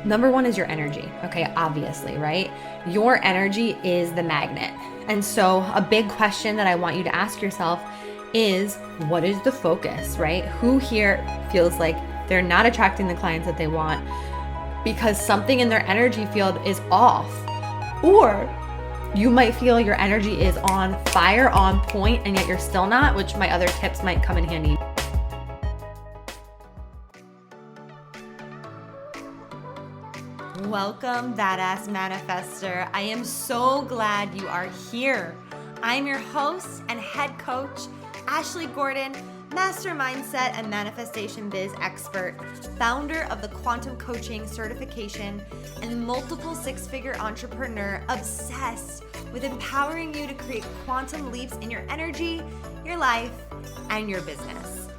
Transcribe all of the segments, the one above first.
Number one is your energy. Okay, obviously, right? Your energy is the magnet. And so a big question that I want you to ask yourself is, what is the focus, right? Who here feels like they're not attracting the clients that they want because something in their energy field is off? Or you might feel your energy is on fire, on point, and yet you're still not, which my other tips might come in handy. Welcome, Badass Manifester. I am so glad you are here. I'm your host and head coach, Ashley Gordon, master mindset and manifestation biz expert, founder of the Quantum Coaching certification, and multiple six-figure entrepreneur obsessed with empowering you to create quantum leaps in your energy, your life, and your business.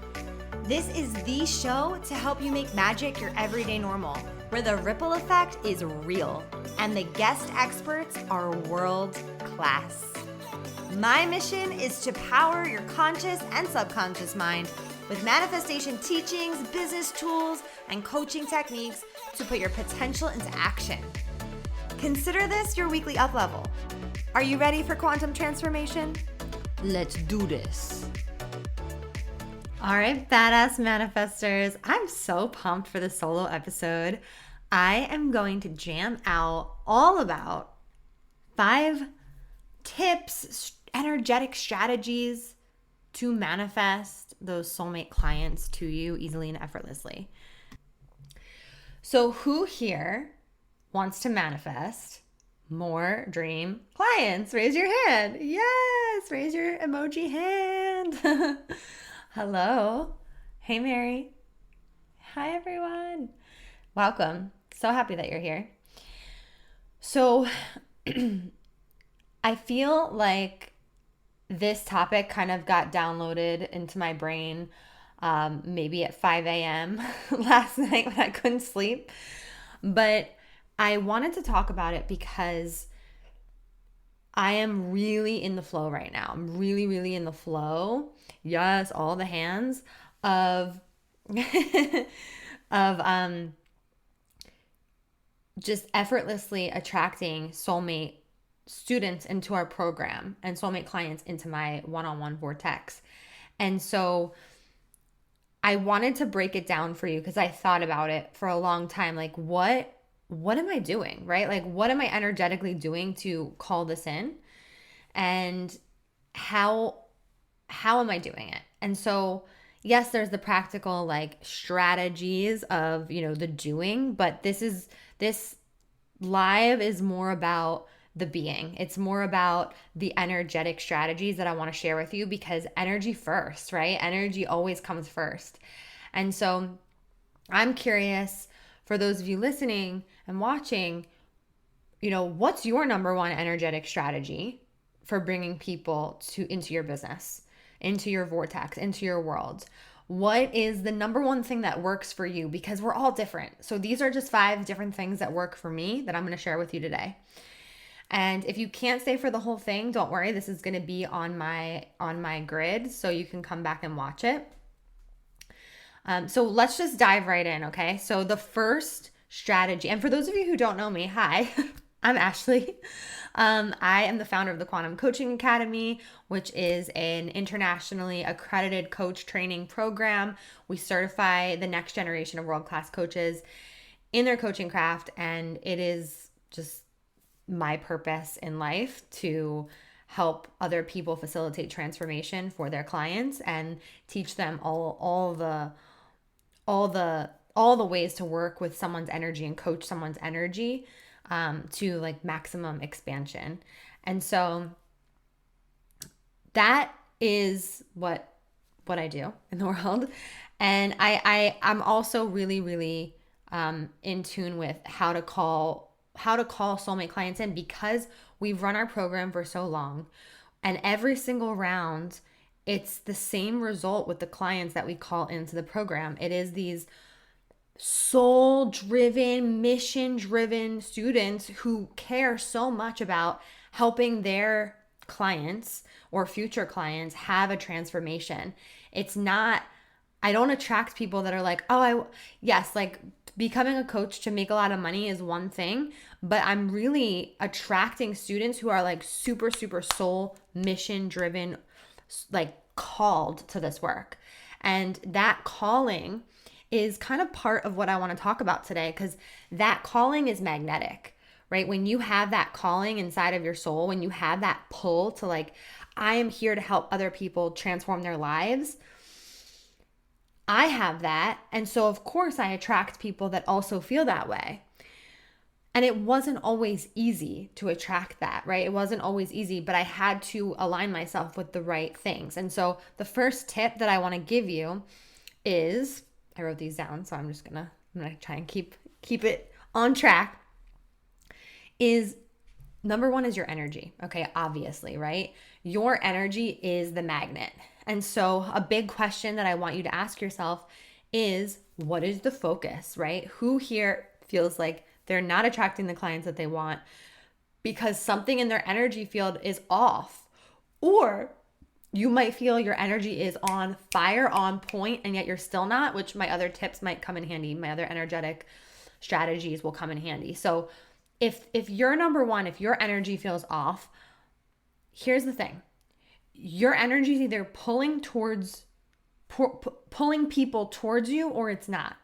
This is the show to help you make magic your everyday normal, where the ripple effect is real and the guest experts are world class. My mission is to power your conscious and subconscious mind with manifestation teachings, business tools, and coaching techniques to put your potential into action. Consider this your weekly up level. Are you ready for quantum transformation? Let's do this. All right, badass manifestors, I'm so pumped for the solo episode. I am going to jam out all about 5 tips, energetic strategies to manifest those soulmate clients to you easily and effortlessly. So who here wants to manifest more dream clients? Raise your hand. Yes, raise your emoji hand. Hello. Hey, Mary. Hi, everyone. Welcome. So happy that you're here. So I feel like this topic kind of got downloaded into my brain maybe at 5 a.m. last night when I couldn't sleep. But I wanted to talk about it because I am really in the flow right now. I'm really, really in the flow. Yes, all the hands of of just effortlessly attracting soulmate students into our program and soulmate clients into my one-on-one vortex. And so I wanted to break it down for you because I thought about it for a long time. Like, what am I doing, right? Like, what am I energetically doing to call this in? And how am I doing it? And so, yes, there's the practical like strategies of, the doing, but this live is more about the being. It's more about the energetic strategies that I want to share with you because energy first, right? Energy always comes first. And so I'm curious for those of you listening and watching, what's your number one energetic strategy for bringing people into your business, into your vortex, into your world? What is the number one thing that works for you? Because we're all different. So these are just 5 different things that work for me that I'm going to share with you today. And if you can't stay for the whole thing, don't worry. This is going to be on my grid, so you can come back and watch it. So let's just dive right in, okay? So the first strategy, and for those of you who don't know me, hi, I'm Ashley. I am the founder of the Quantum Coaching Academy, which is an internationally accredited coach training program. We certify the next generation of world-class coaches in their coaching craft, and it is just my purpose in life to help other people facilitate transformation for their clients and teach them all the ways to work with someone's energy and coach someone's energy to like maximum expansion. And so that is what I do in the world. And I'm also really, really in tune with how to call soulmate clients in because we've run our program for so long. And every single round, it's the same result with the clients that we call into the program. It is these soul-driven, mission-driven students who care so much about helping their clients or future clients have a transformation. It's not, I don't attract people that are like, yes, like becoming a coach to make a lot of money is one thing, but I'm really attracting students who are like super, super soul mission driven, like called to this work. And that calling is kind of part of what I want to talk about today, because that calling is magnetic, right? When you have that calling inside of your soul, when you have that pull to like, I am here to help other people transform their lives, I have that. And so, of course, I attract people that also feel that way. And it wasn't always easy to attract that, right? It wasn't always easy, but I had to align myself with the right things. And so the first tip that I want to give you is, I wrote these down, so I'm gonna try and keep it on track, is number one is your energy. Okay, obviously, right? Your energy is the magnet. And so a big question that I want you to ask yourself is, what is the focus, right? Who here feels like they're not attracting the clients that they want because something in their energy field is off? Or you might feel your energy is on fire, on point, and yet you're still not, which my other tips might come in handy. My other energetic strategies will come in handy. So if you're number one, if your energy feels off, here's the thing. Your energy is either pulling people towards you, or it's not.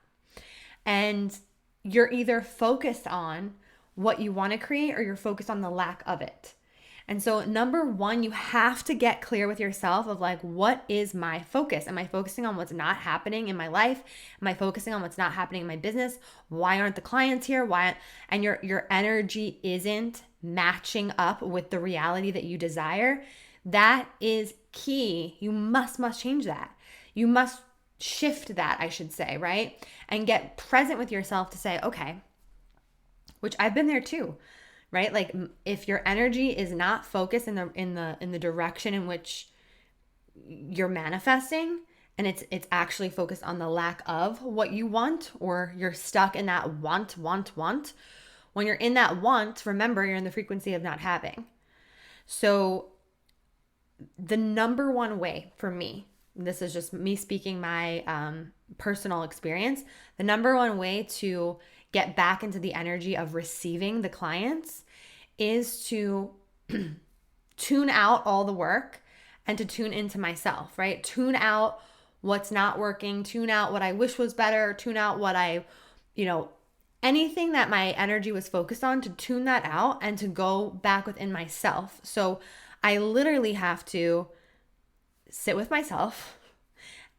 And you're either focused on what you want to create, or you're focused on the lack of it. And so number one, you have to get clear with yourself of like, what is my focus? Am I focusing on what's not happening in my life? Am I focusing on what's not happening in my business? Why aren't the clients here? And your energy isn't matching up with the reality that you desire. That is key. You must change that. You must shift that, I should say, right? And get present with yourself to say, okay, which I've been there too, right? Like if your energy is not focused in the direction in which you're manifesting, and it's actually focused on the lack of what you want, or you're stuck in that want. When you're in that want, remember, you're in the frequency of not having. So the number one way for me, this is just me speaking my personal experience, the number one way to get back into the energy of receiving the clients is to tune out all the work and to tune into myself, right? Tune out what's not working, tune out what I wish was better, tune out what anything that my energy was focused on, to tune that out and to go back within myself. So I literally have to sit with myself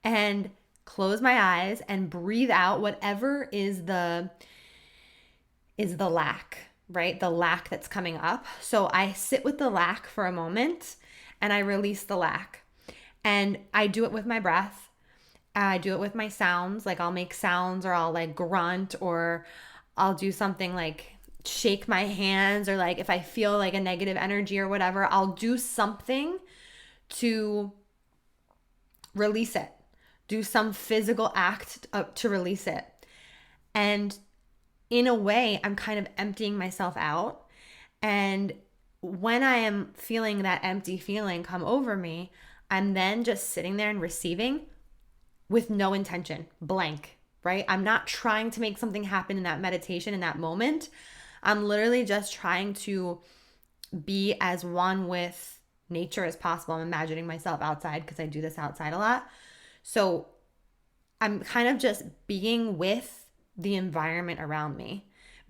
and close my eyes and breathe out whatever is the lack, right? The lack that's coming up. So I sit with the lack for a moment and I release the lack. And I do it with my breath. I do it with my sounds. Like I'll make sounds, or I'll like grunt, or I'll do something like shake my hands, or like if I feel like a negative energy or whatever, I'll do something to release it. Do some physical act to release it. And in a way, I'm kind of emptying myself out. And when I am feeling that empty feeling come over me, I'm then just sitting there and receiving with no intention, blank, right? I'm not trying to make something happen in that meditation, in that moment. I'm literally just trying to be as one with nature as possible. I'm imagining myself outside because I do this outside a lot. So I'm kind of just being with the environment around me,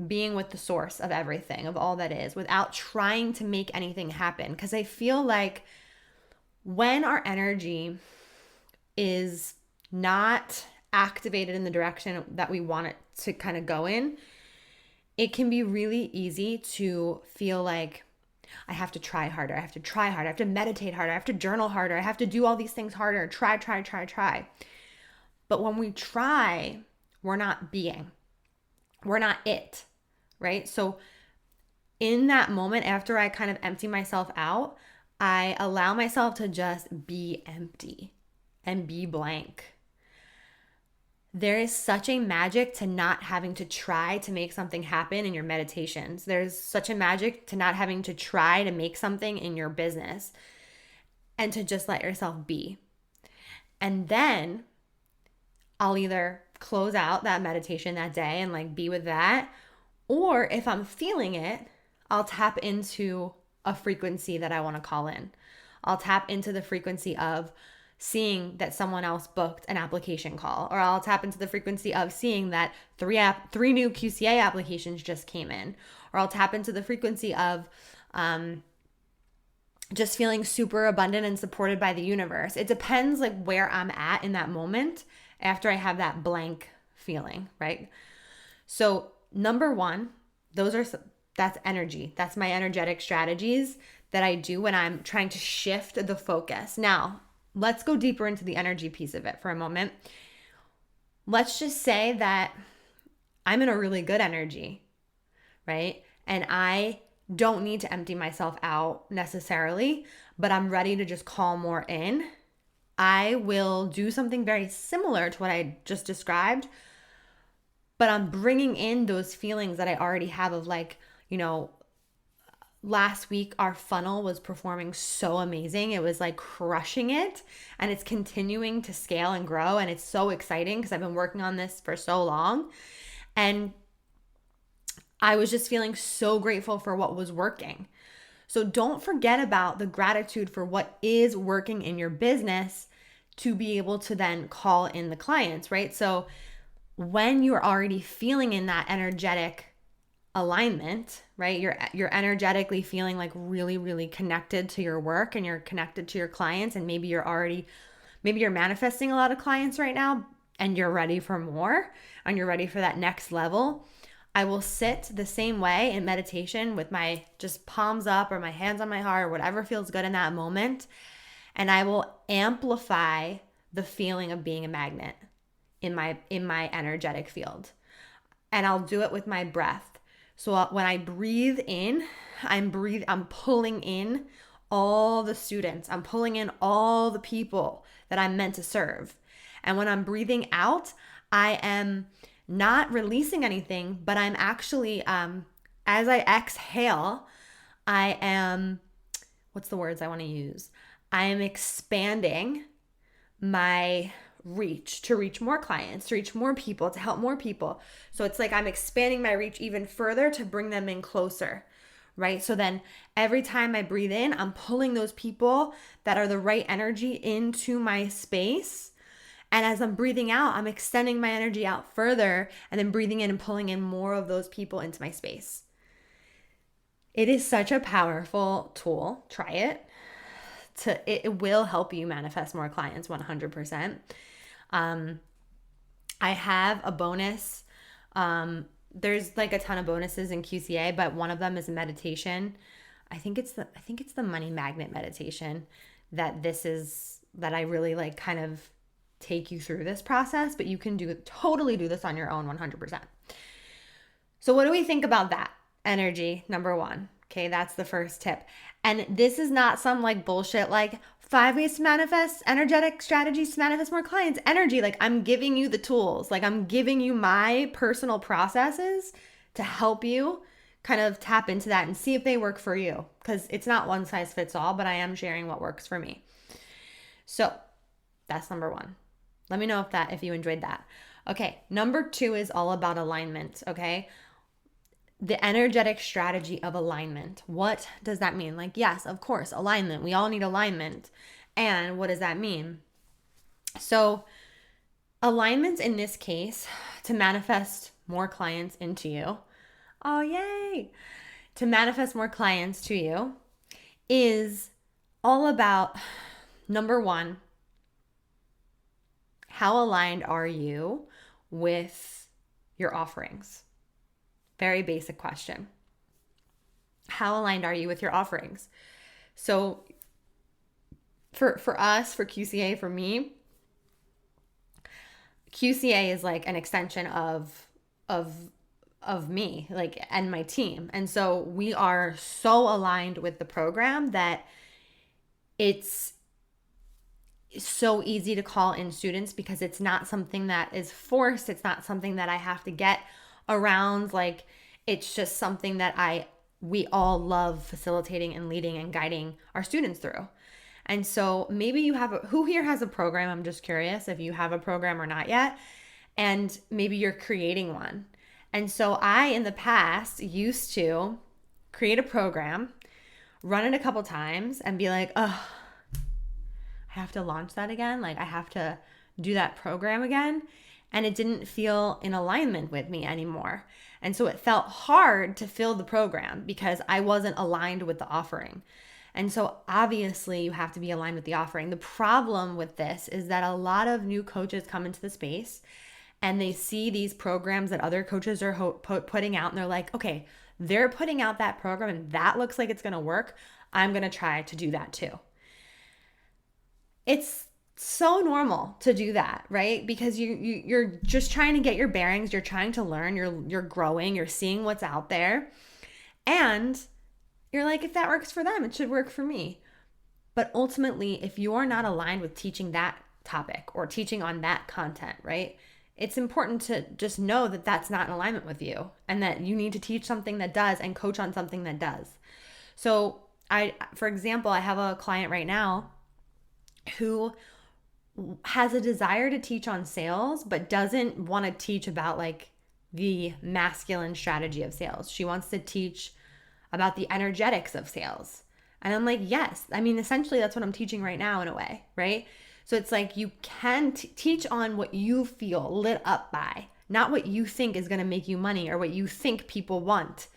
being with the source of everything, of all that is, without trying to make anything happen. Because I feel like when our energy is not activated in the direction that we want it to kind of go in, it can be really easy to feel like I have to try harder. I have to meditate harder. I have to journal harder. I have to do all these things harder. Try. But when we try, we're not being. We're not it, right? So in that moment, after I kind of empty myself out, I allow myself to just be empty and be blank. There is such a magic to not having to try to make something happen in your meditations. There's such a magic to not having to try to make something in your business, and to just let yourself be. And then I'll either close out that meditation that day and like be with that. Or if I'm feeling it, I'll tap into a frequency that I want to call in. I'll tap into the frequency of seeing that someone else booked an application call, or I'll tap into the frequency of seeing that three new QCA applications just came in, or I'll tap into the frequency of just feeling super abundant and supported by the universe. It depends like where I'm at in that moment after I have that blank feeling, right? So number one, that's energy. That's my energetic strategies that I do when I'm trying to shift the focus. Now, let's go deeper into the energy piece of it for a moment. Let's just say that I'm in a really good energy, right? And I don't need to empty myself out necessarily, but I'm ready to just call more in. I will do something very similar to what I just described, but I'm bringing in those feelings that I already have of like, last week our funnel was performing so amazing. It was like crushing it, and it's continuing to scale and grow, and it's so exciting because I've been working on this for so long. And I was just feeling so grateful for what was working. So don't forget about the gratitude for what is working in your business to be able to then call in the clients, right? So when you're already feeling in that energetic alignment, right? You're energetically feeling like really, really connected to your work, and you're connected to your clients, and maybe you're manifesting a lot of clients right now and you're ready for more and you're ready for that next level. I will sit the same way in meditation with my just palms up or my hands on my heart or whatever feels good in that moment. And I will amplify the feeling of being a magnet in my energetic field. And I'll do it with my breath. So when I breathe in, I'm pulling in all the students. I'm pulling in all the people that I'm meant to serve. And when I'm breathing out, I am not releasing anything, but I'm actually, as I exhale, I am, what's the words I want to use? I am expanding my reach to reach more clients, to reach more people, to help more people. So it's like I'm expanding my reach even further to bring them in closer, right? So then every time I breathe in, I'm pulling those people that are the right energy into my space. And as I'm breathing out, I'm extending my energy out further and then breathing in and pulling in more of those people into my space. It is such a powerful tool. Try it. It will help you manifest more clients 100%. I have a bonus. There's like a ton of bonuses in QCA, but one of them is a meditation. I think it's the money magnet meditation that I really like kind of take you through this process, but you can totally do this on your own 100%. So what do we think about that? Energy, number one. Okay, that's the first tip. And this is not some like bullshit, like 5 ways to manifest, energetic strategies to manifest more clients, energy. Like I'm giving you the tools, like I'm giving you my personal processes to help you kind of tap into that and see if they work for you. Because it's not one size fits all, but I am sharing what works for me. So that's number one. Let me know if you enjoyed that. Okay, number 2 is all about alignment, okay? The energetic strategy of alignment. What does that mean? Like, yes, of course, alignment. We all need alignment. And what does that mean? So, alignment in this case, to manifest more clients into you. Oh, yay! To manifest more clients to you is all about, number 1, how aligned are you with your offerings? Very basic question. How aligned are you with your offerings? So for us, for QCA, for me, QCA is like an extension of me, like, and my team. And so we are so aligned with the program that it's so easy to call in students because it's not something that is forced. It's not something that I have to get around. Like, it's just something that we all love facilitating and leading and guiding our students through. And so maybe who here has a program? I'm just curious if you have a program or not yet. and maybe you're creating one. And so I, in the past, used to create a program, run it a couple times, and be like, oh, I have to launch that again. Like, I have to do that program again. And it didn't feel in alignment with me anymore. And so it felt hard to fill the program because I wasn't aligned with the offering. And so obviously you have to be aligned with the offering. The problem with this is that a lot of new coaches come into the space and they see these programs that other coaches are putting out, and they're like, okay, they're putting out that program and that looks like it's going to work. I'm going to try to do that too. It's so normal to do that, right? Because you're just trying to get your bearings, you're trying to learn, you're growing, you're seeing what's out there. And you're like, if that works for them, it should work for me. But ultimately, if you're not aligned with teaching that topic or teaching on that content, right? It's important to just know that that's not in alignment with you and that you need to teach something that does and coach on something that does. So for example, I have a client right now who has a desire to teach on sales, but doesn't want to teach about like the masculine strategy of sales. She wants to teach about the energetics of sales. And I'm like, yes. I mean, essentially that's what I'm teaching right now in a way, right? So it's like you can teach on what you feel lit up by, not what you think is going to make you money or what you think people want.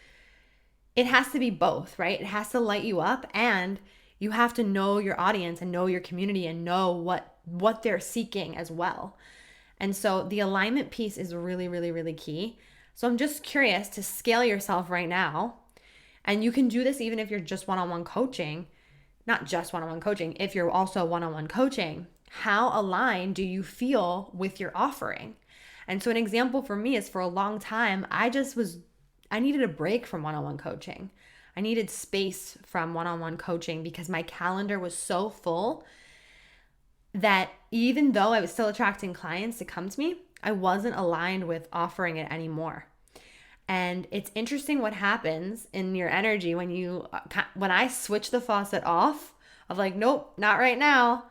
It has to be both, right? It has to light you up, and you have to know your audience and know your community and know what they're seeking as well. And so the alignment piece is really, really, really key. So I'm just curious to scale yourself right now. And you can do this even if you're just one-on-one coaching, not just one-on-one coaching, if you're also one-on-one coaching. How aligned do you feel with your offering? And so an example for me is, for a long time, I needed a break from one-on-one coaching. I needed space from one-on-one coaching because my calendar was so full that even though I was still attracting clients to come to me, I wasn't aligned with offering it anymore. And it's interesting what happens in your energy when I switch the faucet off of like, nope, not right now,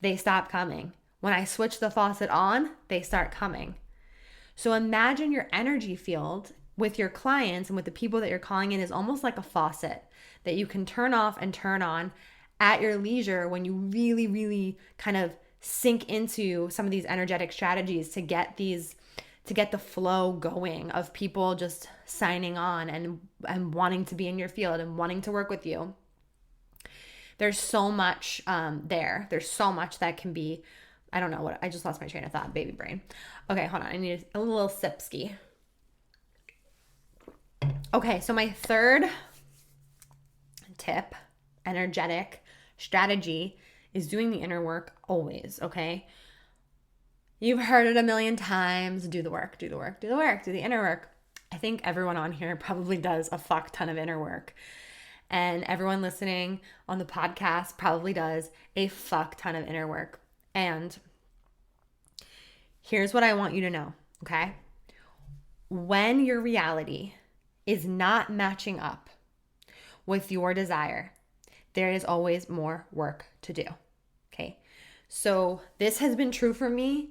they stop coming. When I switch the faucet on, they start coming. So imagine your energy field with your clients and with the people that you're calling in is almost like a faucet that you can turn off and turn on at your leisure when you really, really kind of sink into some of these energetic strategies to get the flow going of people just signing on and wanting to be in your field and wanting to work with you. There's so much there. There's so much that can be, I don't know what, I just lost my train of thought, baby brain. Okay, hold on. I need a little sip ski. Okay, so my third tip, energetic strategy, is doing the inner work always, okay? You've heard it a million times. Do the work, do the work, do the work, do the inner work. I think everyone on here probably does a fuck ton of inner work. And everyone listening on the podcast probably does a fuck ton of inner work. And here's what I want you to know, okay? When your reality is not matching up with your desire, there is always more work to do, okay? So this has been true for me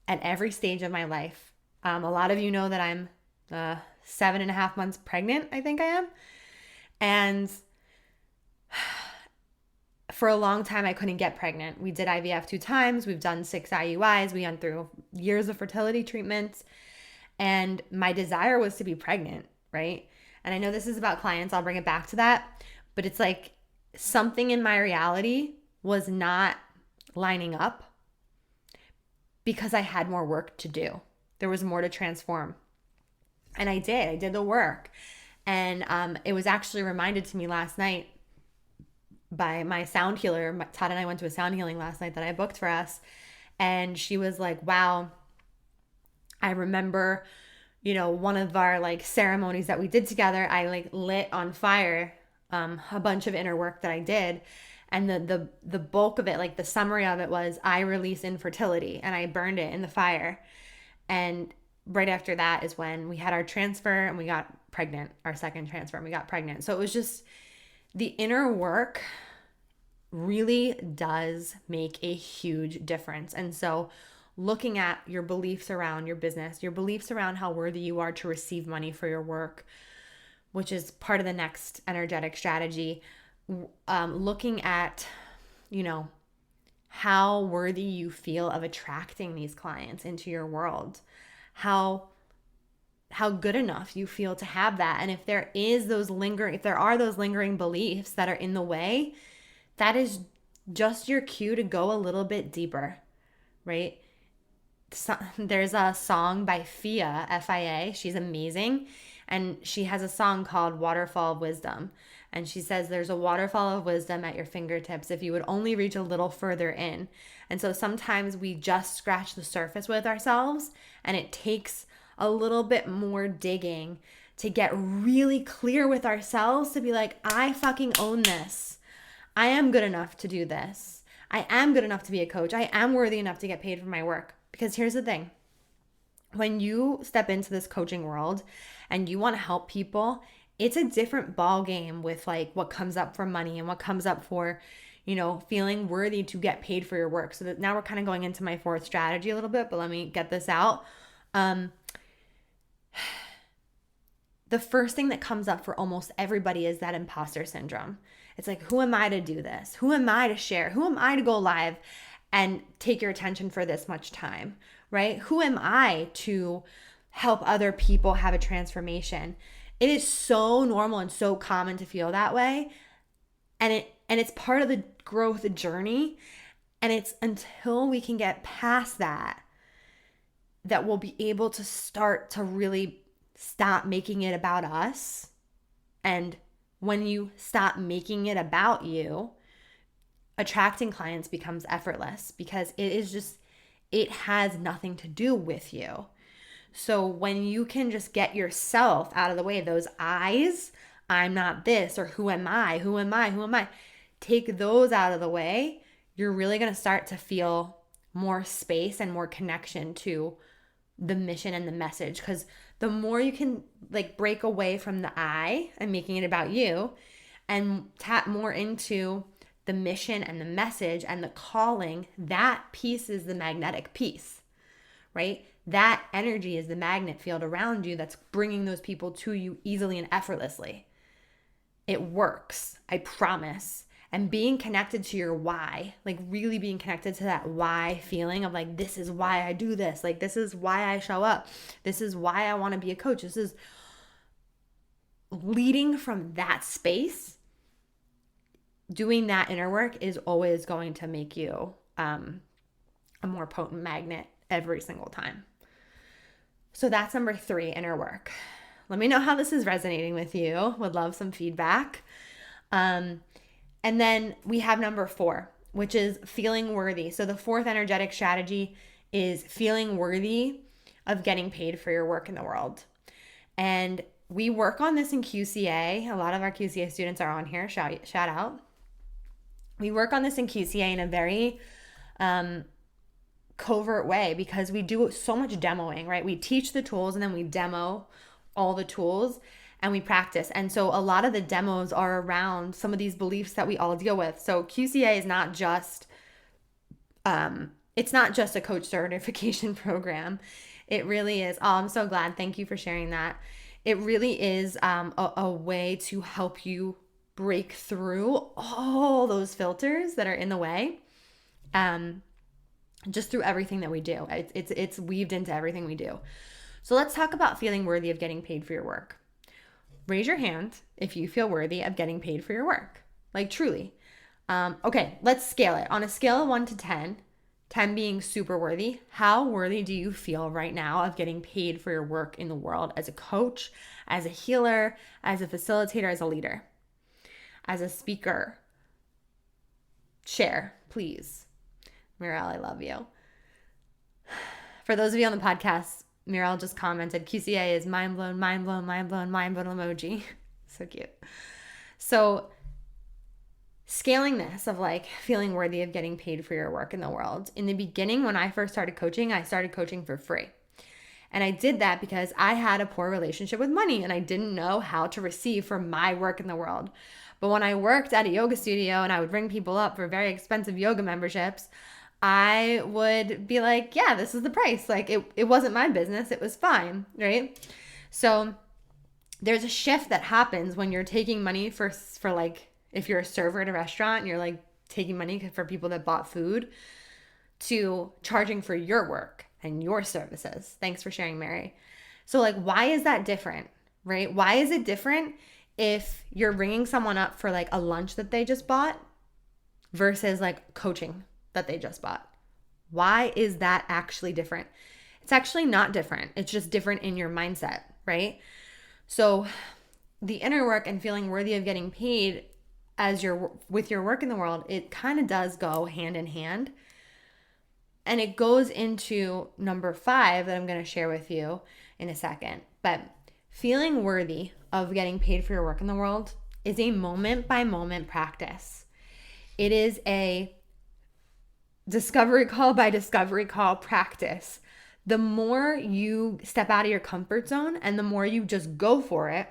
at every stage of my life. A lot of you know that I'm 7.5 months pregnant, I think I am. And for a long time, I couldn't get pregnant. We did IVF 2 times. We've done 6 IUIs. We went through years of fertility treatments. And my desire was to be pregnant, right? And I know this is about clients. I'll bring it back to that. But it's like something in my reality was not lining up because I had more work to do. There was more to transform. And I did the work. And it was actually reminded to me last night by my sound healer. Todd and I went to a sound healing last night that I booked for us. And she was like, wow, I remember, one of our like ceremonies that we did together, I like lit on fire a bunch of inner work that I did. And the bulk of it, like the summary of it was, I release infertility, and I burned it in the fire. And right after that is when we had our transfer and we got pregnant, our second transfer, and we got pregnant. So it was just, the inner work really does make a huge difference. And so looking at your beliefs around your business, your beliefs around how worthy you are to receive money for your work, which is part of the next energetic strategy. Looking at, how worthy you feel of attracting these clients into your world, how good enough you feel to have that. And if there are those lingering beliefs that are in the way, that is just your cue to go a little bit deeper, right? There's a song by Fia, Fia. She's amazing. And she has a song called Waterfall of Wisdom. And she says there's a waterfall of wisdom at your fingertips if you would only reach a little further in. And so sometimes we just scratch the surface with ourselves, and it takes a little bit more digging to get really clear with ourselves to be like, I fucking own this. I am good enough to do this. I am good enough to be a coach. I am worthy enough to get paid for my work. Because here's the thing. When you step into this coaching world and you want to help people, it's a different ball game with like what comes up for money and what comes up for, feeling worthy to get paid for your work. So that now we're kind of going into my fourth strategy a little bit, but let me get this out. The first thing that comes up for almost everybody is that imposter syndrome. It's like, who am I to do this? Who am I to share? Who am I to go live and take your attention for this much time, right? Who am I to help other people have a transformation? It is so normal and so common to feel that way. And it's part of the growth journey. And it's until we can get past that we'll be able to start to really stop making it about us. And when you stop making it about you, attracting clients becomes effortless because it has nothing to do with you. So when you can just get yourself out of the way, those I's, I'm not this, or who am I, take those out of the way, you're really going to start to feel more space and more connection to the mission and the message. Because the more you can like break away from the I and making it about you and tap more into the mission and the message and the calling, that piece is the magnetic piece, right? That energy is the magnet field around you that's bringing those people to you easily and effortlessly. It works, I promise. And being connected to your why, like really being connected to that why feeling of like, this is why I do this. Like, this is why I show up. This is why I want to be a coach. This is leading from that space. Doing that inner work is always going to make you a more potent magnet every single time. So that's number 3, inner work. Let me know how this is resonating with you. Would love some feedback. And then we have number 4, which is feeling worthy. So the fourth energetic strategy is feeling worthy of getting paid for your work in the world. And we work on this in QCA. A lot of our QCA students are on here. Shout out. We work on this in QCA in a very covert way because we do so much demoing, right? We teach the tools and then we demo all the tools and we practice. And so a lot of the demos are around some of these beliefs that we all deal with. So QCA is not just, it's not just a coach certification program. It really is. Oh, I'm so glad. Thank you for sharing that. It really is a way to help you break through all those filters that are in the way, just through everything that we do. It's weaved into everything we do. So let's talk about feeling worthy of getting paid for your work. Raise your hand if you feel worthy of getting paid for your work. Like truly. Okay, let's scale it. On a scale of 1 to 10, 10 being super worthy, how worthy do you feel right now of getting paid for your work in the world as a coach, as a healer, as a facilitator, as a leader, as a speaker? Share, please. Mirelle, I love you. For those of you on the podcast, Mirelle just commented, QCA is mind blown, mind blown, mind blown, mind blown emoji. So cute. So scaling this of like feeling worthy of getting paid for your work in the world. In the beginning, when I first started coaching for free. And I did that because I had a poor relationship with money and I didn't know how to receive for my work in the world. But when I worked at a yoga studio and I would bring people up for very expensive yoga memberships, I would be like, yeah, this is the price. Like it wasn't my business. It was fine, right? So there's a shift that happens when you're taking money for like, if you're a server at a restaurant and you're like taking money for people that bought food, to charging for your work and your services. Thanks for sharing, Mary. So like, why is that different, right? Why is it different if you're ringing someone up for like a lunch that they just bought versus like coaching that they just bought? Why is that actually different? It's actually not different. It's just different in your mindset, right? So the inner work and feeling worthy of getting paid as you're with your work in the world, it kind of does go hand in hand. And it goes into number 5 that I'm going to share with you in a second. But feeling worthy of getting paid for your work in the world is a moment by moment practice. It is a discovery call by discovery call practice. The more you step out of your comfort zone and the more you just go for it,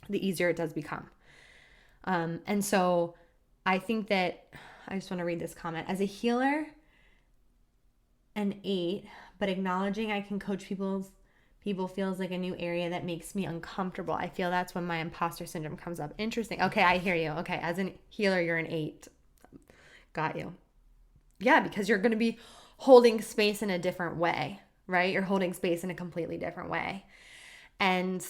the easier it does become. And so I think that I just want to read this comment. As a healer, an 8, but acknowledging I can coach people feels like a new area that makes me uncomfortable. I feel that's when my imposter syndrome comes up. Interesting. Okay, I hear you. Okay, as a healer, you're an 8. Got you. Yeah, because you're going to be holding space in a different way, right? You're holding space in a completely different way. And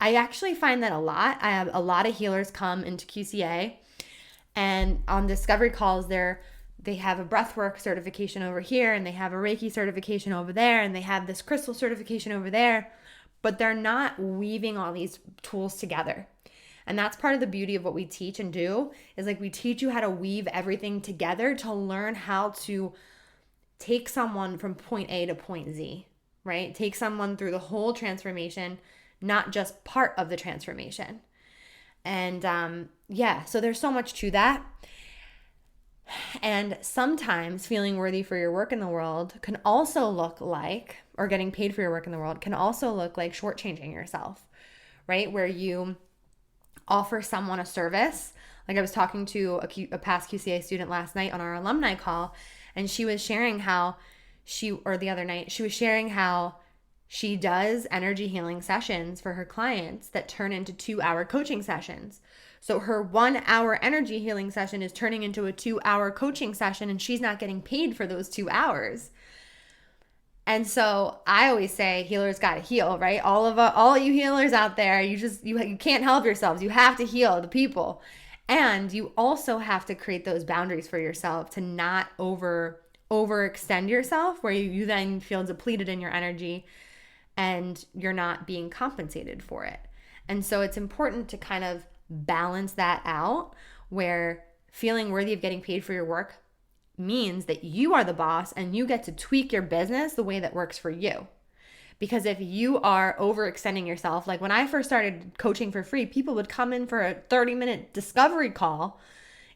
I actually find that a lot. I have a lot of healers come into QCA, and on discovery calls, they have a breathwork certification over here, and they have a Reiki certification over there, and they have this crystal certification over there, but they're not weaving all these tools together. And that's part of the beauty of what we teach and do, is like we teach you how to weave everything together to learn how to take someone from point A to point Z, right? Take someone through the whole transformation, not just part of the transformation. And so there's so much to that. And sometimes feeling worthy for your work in the world can also look like, or getting paid for your work in the world can also look like shortchanging yourself, right? Where you offer someone a service. Like I was talking to a past QCA student last night on our alumni call, and she was sharing how the other night, she was sharing how she does energy healing sessions for her clients that turn into 2-hour coaching sessions. So her 1-hour energy healing session is turning into a 2-hour coaching session, and she's not getting paid for those 2 hours. And so I always say healers got to heal, right? All you healers out there, you can't help yourselves. You have to heal the people. And you also have to create those boundaries for yourself to not overextend yourself, where you then feel depleted in your energy and you're not being compensated for it. And so it's important to kind of balance that out, where feeling worthy of getting paid for your work means that you are the boss and you get to tweak your business the way that works for you. Because if you are overextending yourself, like when I first started coaching for free, people would come in for a 30-minute discovery call.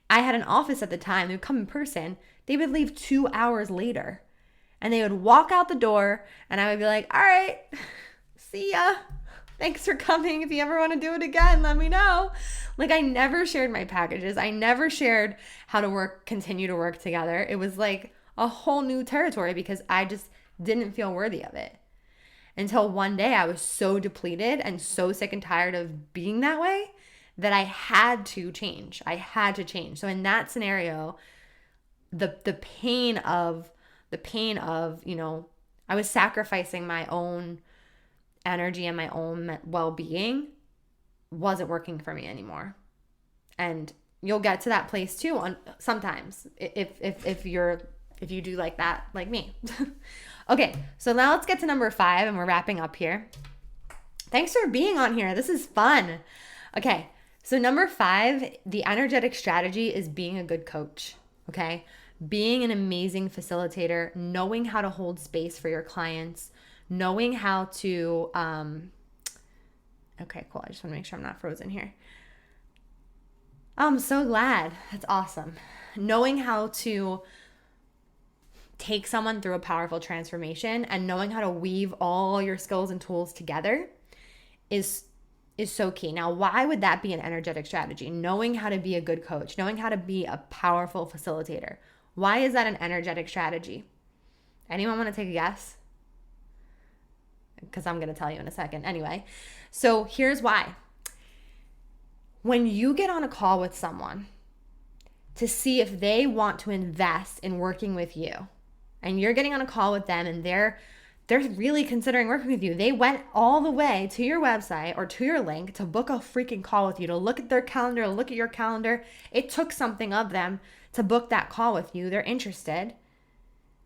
I had an office at the time. They would come in person. They would leave 2 hours later, and they would walk out the door, and I would be like, all right, see ya. Thanks for coming. If you ever want to do it again, let me know. Like, I never shared my packages. I never shared how to continue to work together. It was like a whole new territory because I just didn't feel worthy of it. Until one day I was so depleted and so sick and tired of being that way that I had to change. So in that scenario, the pain of, I was sacrificing my own energy and my own well-being wasn't working for me anymore. And you'll get to that place too sometimes if you do like that, like me. Okay, so now let's get to number 5, and we're wrapping up here. Thanks for being on here. This is fun. Okay, so number 5, the energetic strategy is being a good coach. Okay, being an amazing facilitator, knowing how to hold space for your clients, knowing how to, okay, cool. I just want to make sure I'm not frozen here. I'm so glad. That's awesome. Knowing how to take someone through a powerful transformation and knowing how to weave all your skills and tools together is so key. Now, why would that be an energetic strategy? Knowing how to be a good coach, knowing how to be a powerful facilitator. Why is that an energetic strategy? Anyone want to take a guess? Because I'm going to tell you in a second. Anyway, so here's why. When you get on a call with someone to see if they want to invest in working with you, and you're getting on a call with them and they're really considering working with you. They went all the way to your website or to your link to book a freaking call with you, to look at their calendar, look at your calendar. It took something of them to book that call with you. They're interested.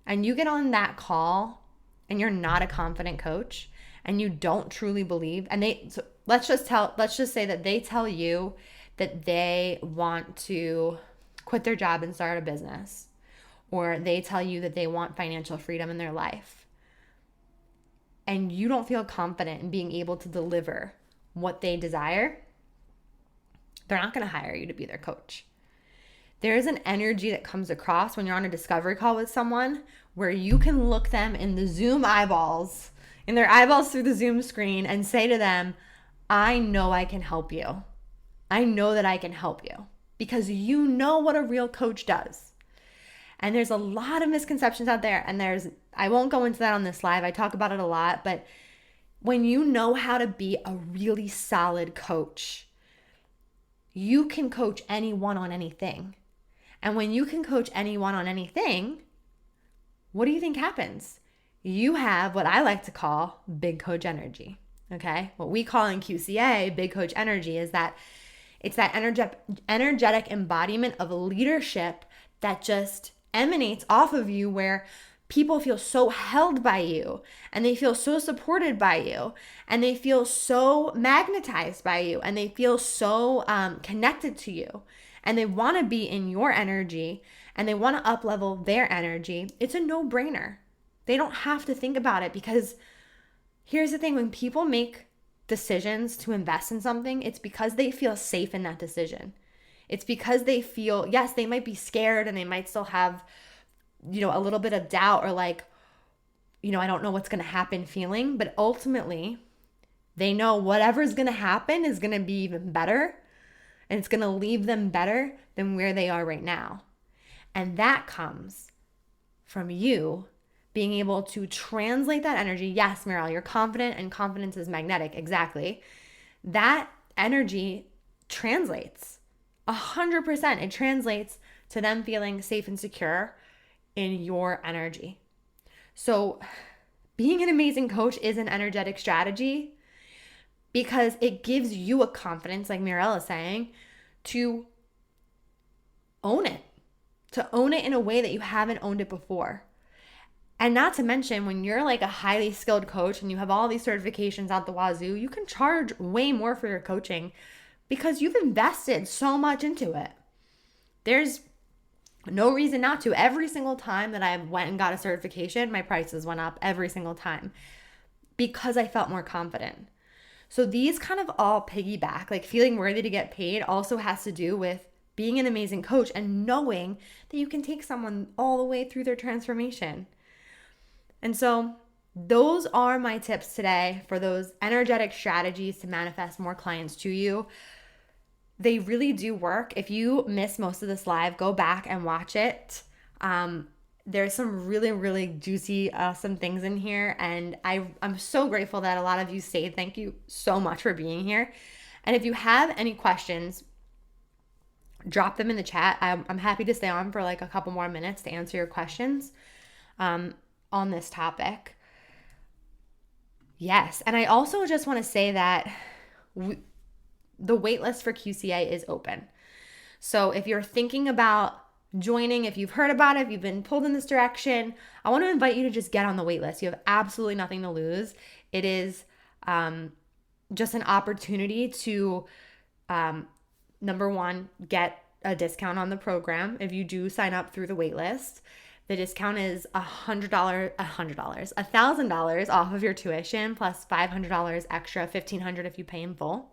And you get on that call and you're not a confident coach and you don't truly believe, and let's just say that they tell you that they want to quit their job and start a business, or they tell you that they want financial freedom in their life, and you don't feel confident in being able to deliver what they desire, they're not going to hire you to be their coach. There is an energy that comes across when you're on a discovery call with someone where you can look them in the Zoom eyeballs, in their eyeballs through the Zoom screen, and say to them, I know I can help you. I know that I can help you, because you know what a real coach does. And there's a lot of misconceptions out there, and I won't go into that on this live. I talk about it a lot, but when you know how to be a really solid coach, you can coach anyone on anything. And when you can coach anyone on anything, what do you think happens? You have what I like to call big coach energy, okay? What we call in QCA big coach energy is that it's that energetic embodiment of leadership that just emanates off of you, where people feel so held by you, and they feel so supported by you, and they feel so magnetized by you, and they feel so connected to you, and they want to be in your energy, and they want to up-level their energy. It's a no-brainer. They don't have to think about it, because here's the thing. When people make decisions to invest in something, it's because they feel safe in that decision. It's because they feel, yes, they might be scared and they might still have, a little bit of doubt, or I don't know what's going to happen feeling, but ultimately they know whatever's going to happen is going to be even better, and it's going to leave them better than where they are right now. And that comes from you being able to translate that energy. Yes, Meryl, you're confident, and confidence is magnetic. Exactly. That energy translates 100%. It translates to them feeling safe and secure in your energy. So being an amazing coach is an energetic strategy, because it gives you a confidence, like Mirella is saying, to own it in a way that you haven't owned it before. And not to mention, when you're like a highly skilled coach and you have all these certifications out the wazoo, you can charge way more for your coaching because you've invested so much into it. There's no reason not to. Every single time that I went and got a certification, my prices went up every single time because I felt more confident. So these kind of all piggyback, like feeling worthy to get paid also has to do with being an amazing coach and knowing that you can take someone all the way through their transformation. And so those are my tips today for those energetic strategies to manifest more clients to you. They really do work. If you miss most of this live, go back and watch it. There's some really, really juicy, awesome things in here. And I'm so grateful that a lot of you stayed. Thank you so much for being here. And if you have any questions, drop them in the chat. I'm happy to stay on for like a couple more minutes to answer your questions on this topic. Yes. And I also just want to say that the waitlist for QCA is open. So if you're thinking about joining, if you've heard about it, if you've been pulled in this direction, I want to invite you to just get on the waitlist. You have absolutely nothing to lose. It is just an opportunity to, number one, get a discount on the program if you do sign up through the waitlist. The discount is $1,000 off of your tuition, plus $500 extra, $1,500 if you pay in full.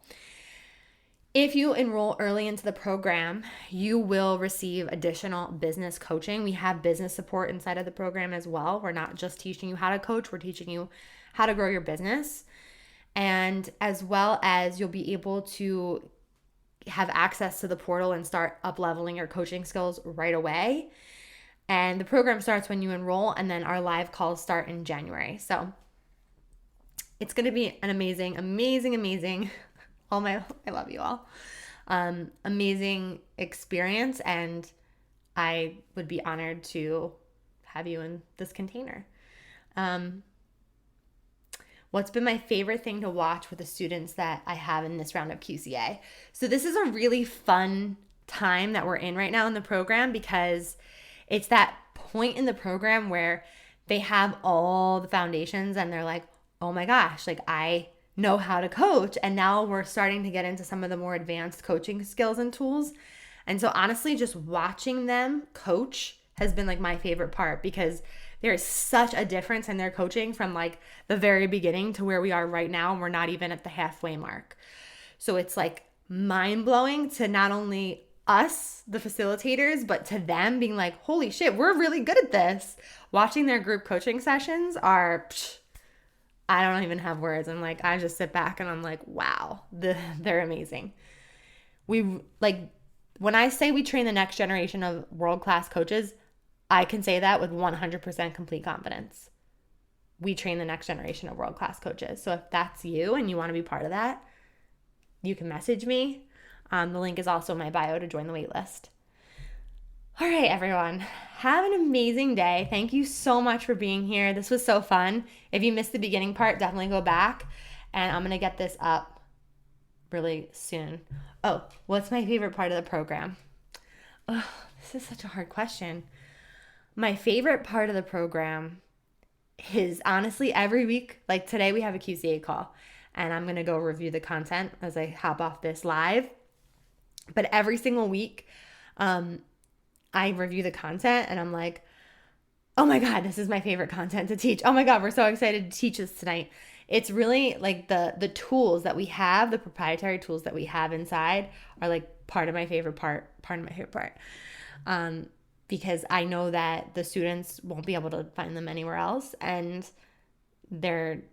If you enroll early into the program, you will receive additional business coaching. We have business support inside of the program as well. We're not just teaching you how to coach, we're teaching you how to grow your business. And as well as you'll be able to have access to the portal and start up-leveling your coaching skills right away. And the program starts when you enroll, and then our live calls start in January. So it's going to be an amazing, I love you all. Amazing experience, and I would be honored to have you in this container. What's been my favorite thing to watch with the students that I have in this round of QCA? So this is a really fun time that we're in right now in the program, because it's that point in the program where they have all the foundations and they're like, oh my gosh, like I know how to coach. And now we're starting to get into some of the more advanced coaching skills and tools. And so honestly, just watching them coach has been like my favorite part, because there is such a difference in their coaching from like the very beginning to where we are right now. And we're not even at the halfway mark. So it's like mind blowing to not only us, the facilitators, but to them being like, holy shit, we're really good at this. Watching their group coaching sessions are, I don't even have words. I'm like, I just sit back and I'm like, wow, they're amazing. We like, when I say we train the next generation of world-class coaches, I can say that with 100% complete confidence. We train the next generation of world-class coaches. So if that's you and you want to be part of that, you can message me. The link is also in my bio to join the wait list. All right, everyone. Have an amazing day. Thank you so much for being here. This was so fun. If you missed the beginning part, definitely go back. And I'm going to get this up really soon. Oh, what's my favorite part of the program? Oh, this is such a hard question. My favorite part of the program is honestly every week. Like today we have a QCA call, and I'm going to go review the content as I hop off this live. But every single week, I review the content and I'm like, oh my God, this is my favorite content to teach. Oh my God, we're so excited to teach this tonight. It's really like the tools that we have, the proprietary tools that we have inside are like part of my favorite part. Because I know that the students won't be able to find them anywhere else, and they're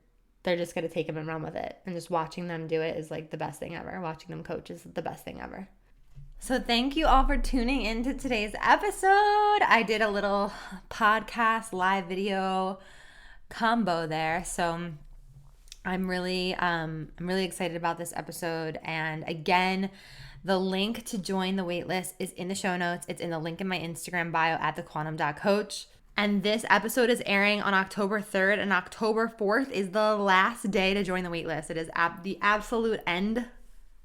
just going to take them and run with it. And just watching them do it is like the best thing ever. Watching them coach is the best thing ever. So thank you all for tuning into today's episode. I did a little podcast live video combo there. So I'm really excited about this episode. And again, the link to join the waitlist is in the show notes. It's in the link in my Instagram bio at thequantum.coach. And this episode is airing on October 3rd, and October 4th is the last day to join the waitlist. It is at the absolute end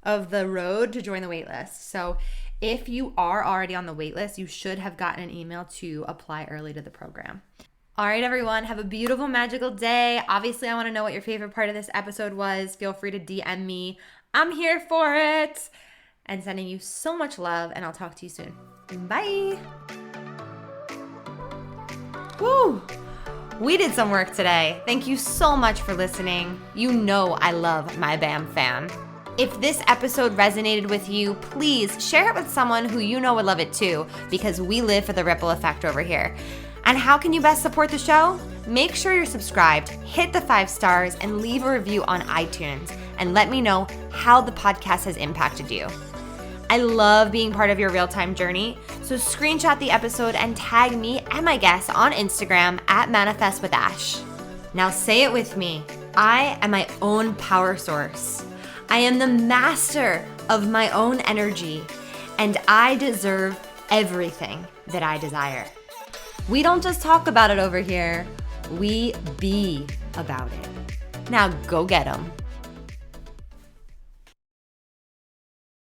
of the road to join the waitlist. So if you are already on the waitlist, you should have gotten an email to apply early to the program. All right, everyone, have a beautiful, magical day. Obviously, I want to know what your favorite part of this episode was. Feel free to DM me. I'm here for it. And sending you so much love, and I'll talk to you soon. Bye. Woo! We did some work today. Thank you so much for listening. You know I love my BAM fam. If this episode resonated with you, please share it with someone who you know would love it too, because we live for the ripple effect over here. And how can you best support the show? Make sure you're subscribed, hit the 5 stars, and leave a review on iTunes, and let me know how the podcast has impacted you. I love being part of your real-time journey, so screenshot the episode and tag me and my guests on Instagram at Manifest with Ash. Now say it with me. I am my own power source. I am the master of my own energy, and I deserve everything that I desire. We don't just talk about it over here, we be about it. Now go get 'em.